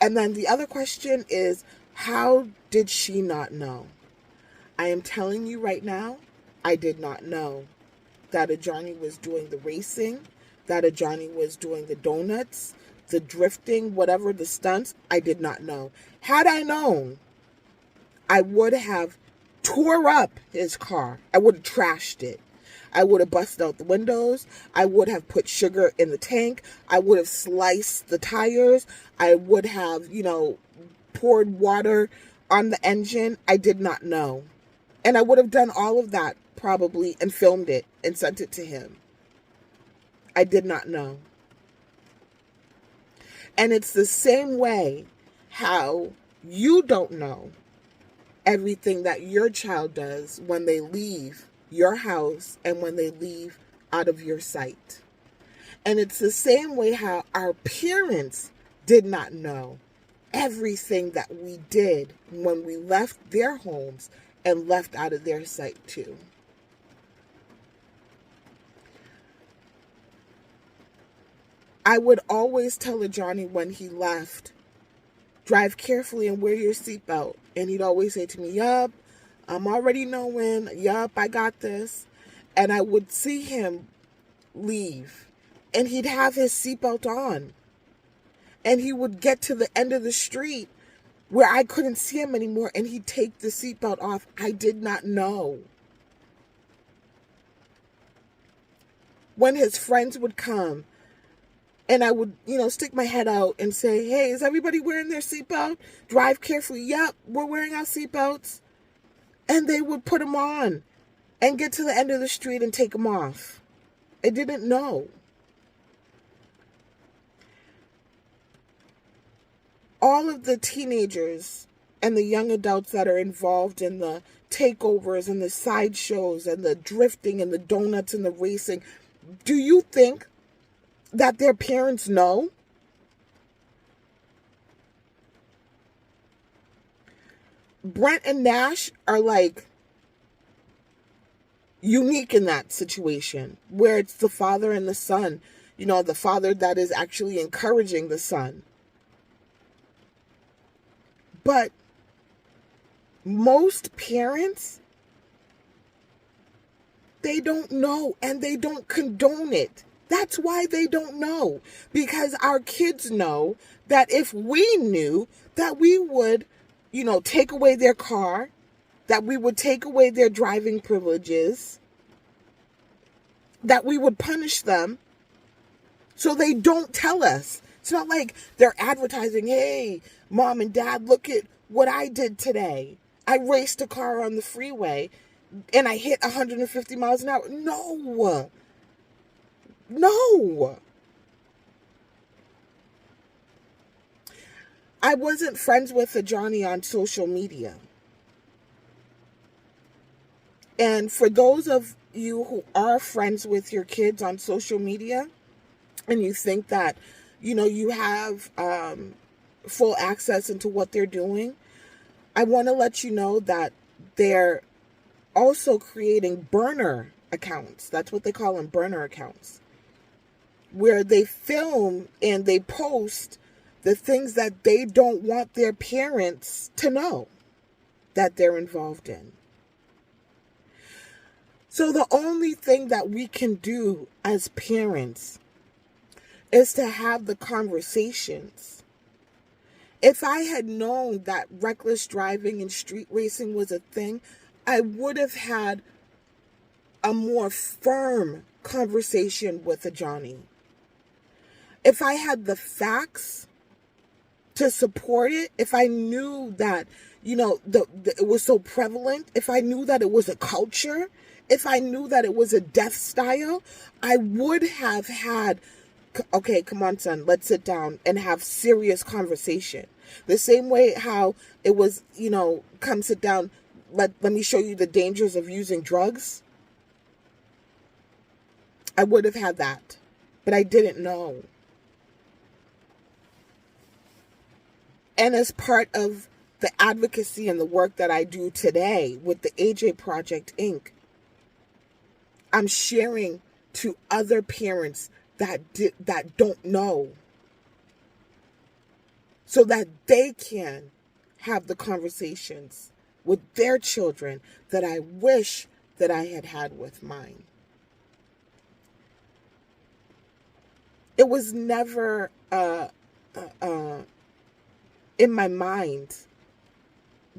And then the other question is, how did she not know? I am telling you right now, I did not know that Ajanni was doing the racing, that Ajanni was doing the donuts, the drifting, whatever, the stunts. I did not know. Had I known, I would have tore up his car. I would have trashed it. I would have busted out the windows. I would have put sugar in the tank. I would have sliced the tires. I would have, poured water on the engine. I did not know. And I would have done all of that probably and filmed it and sent it to him. I did not know. And it's the same way how you don't know everything that your child does when they leave your house and when they leave out of your sight. And it's the same way how our parents did not know everything that we did when we left their homes and left out of their sight too. I would always tell Ajanni when he left, drive carefully and wear your seatbelt. And he'd always say to me, yup, I'm already knowing. Yup, I got this. And I would see him leave. And he'd have his seatbelt on. And he would get to the end of the street where I couldn't see him anymore. And he'd take the seatbelt off. I did not know. When his friends would come, and I would, stick my head out and say, hey, is everybody wearing their seatbelt? Drive carefully. Yep, we're wearing our seatbelts. And they would put them on and get to the end of the street and take them off. I didn't know. All of the teenagers and the young adults that are involved in the takeovers and the sideshows and the drifting and the donuts and the racing, do you think that their parents know? Brent and Nash are like unique in that situation where it's the father and the son, the father that is actually encouraging the son. But most parents, they don't know and they don't condone it. That's why they don't know. Because our kids know that if we knew that we would, take away their car, that we would take away their driving privileges, that we would punish them, so they don't tell us. It's not like they're advertising, hey, mom and dad, look at what I did today. I raced a car on the freeway and I hit 150 miles an hour. No. I wasn't friends with Ajanni on social media. And for those of you who are friends with your kids on social media and you think that, you have full access into what they're doing, I want to let you know that they're also creating burner accounts. That's what they call them, burner accounts, where they film and they post the things that they don't want their parents to know that they're involved in. So the only thing that we can do as parents is to have the conversations. If I had known that reckless driving and street racing was a thing, I would have had a more firm conversation with Ajanni. If I had the facts to support it, if I knew that, it was so prevalent, if I knew that it was a culture, if I knew that it was a death style, I would have had, okay, come on, son, let's sit down and have serious conversation. The same way how it was, come sit down, let me show you the dangers of using drugs. I would have had that, but I didn't know. And as part of the advocacy and the work that I do today with the AJ Project, Inc., I'm sharing to other parents that don't know, so that they can have the conversations with their children that I wish that I had had with mine. It was never in my mind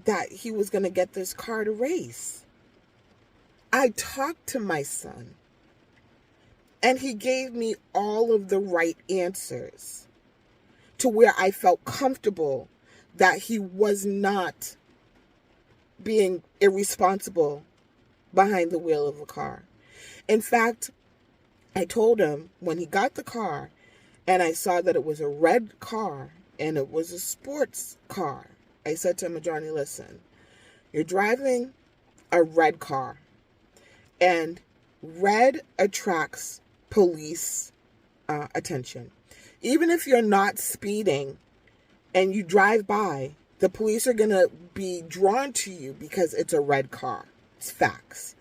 that he was going to get this car to race. I talked to my son, and he gave me all of the right answers to where I felt comfortable that he was not being irresponsible behind the wheel of a car. In fact, I told him when he got the car and I saw that it was a red car and it was a sports car, I said to him, Ajanni, listen, you're driving a red car, and red attracts police attention. Even if you're not speeding and you drive by, the police are going to be drawn to you because it's a red car. It's facts.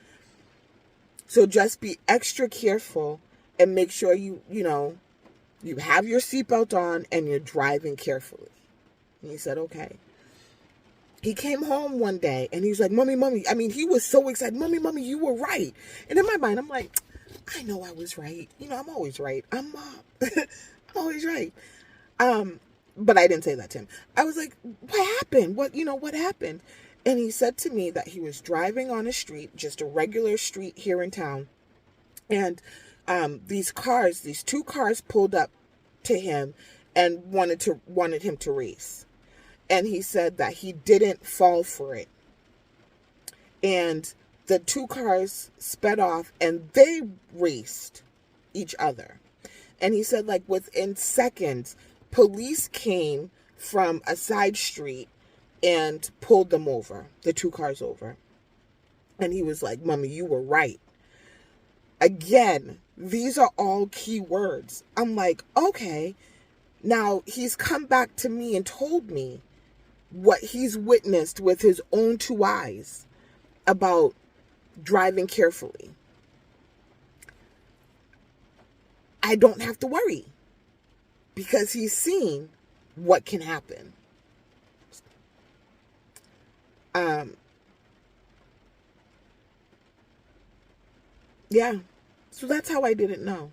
So just be extra careful and make sure you have your seatbelt on and you're driving carefully. And he said, okay. He came home one day and he's like, Mommy. I mean, he was so excited. Mommy, you were right. And in my mind, I'm like, I know I was right. I'm always right. I'm always right. But I didn't say that to him. I was like, what happened? What happened? And he said to me that he was driving on a street, just a regular street here in town. And these two cars pulled up to him and wanted him to race. And he said that he didn't fall for it. And the two cars sped off and they raced each other. And he said, like, within seconds, police came from a side street and pulled them over, the two cars over. And he was like, Mommy, you were right. Again, these are all key words. I'm like, okay. Now, he's come back to me and told me what he's witnessed with his own two eyes about driving carefully. I don't have to worry because he's seen what can happen. Yeah. So that's how I didn't know.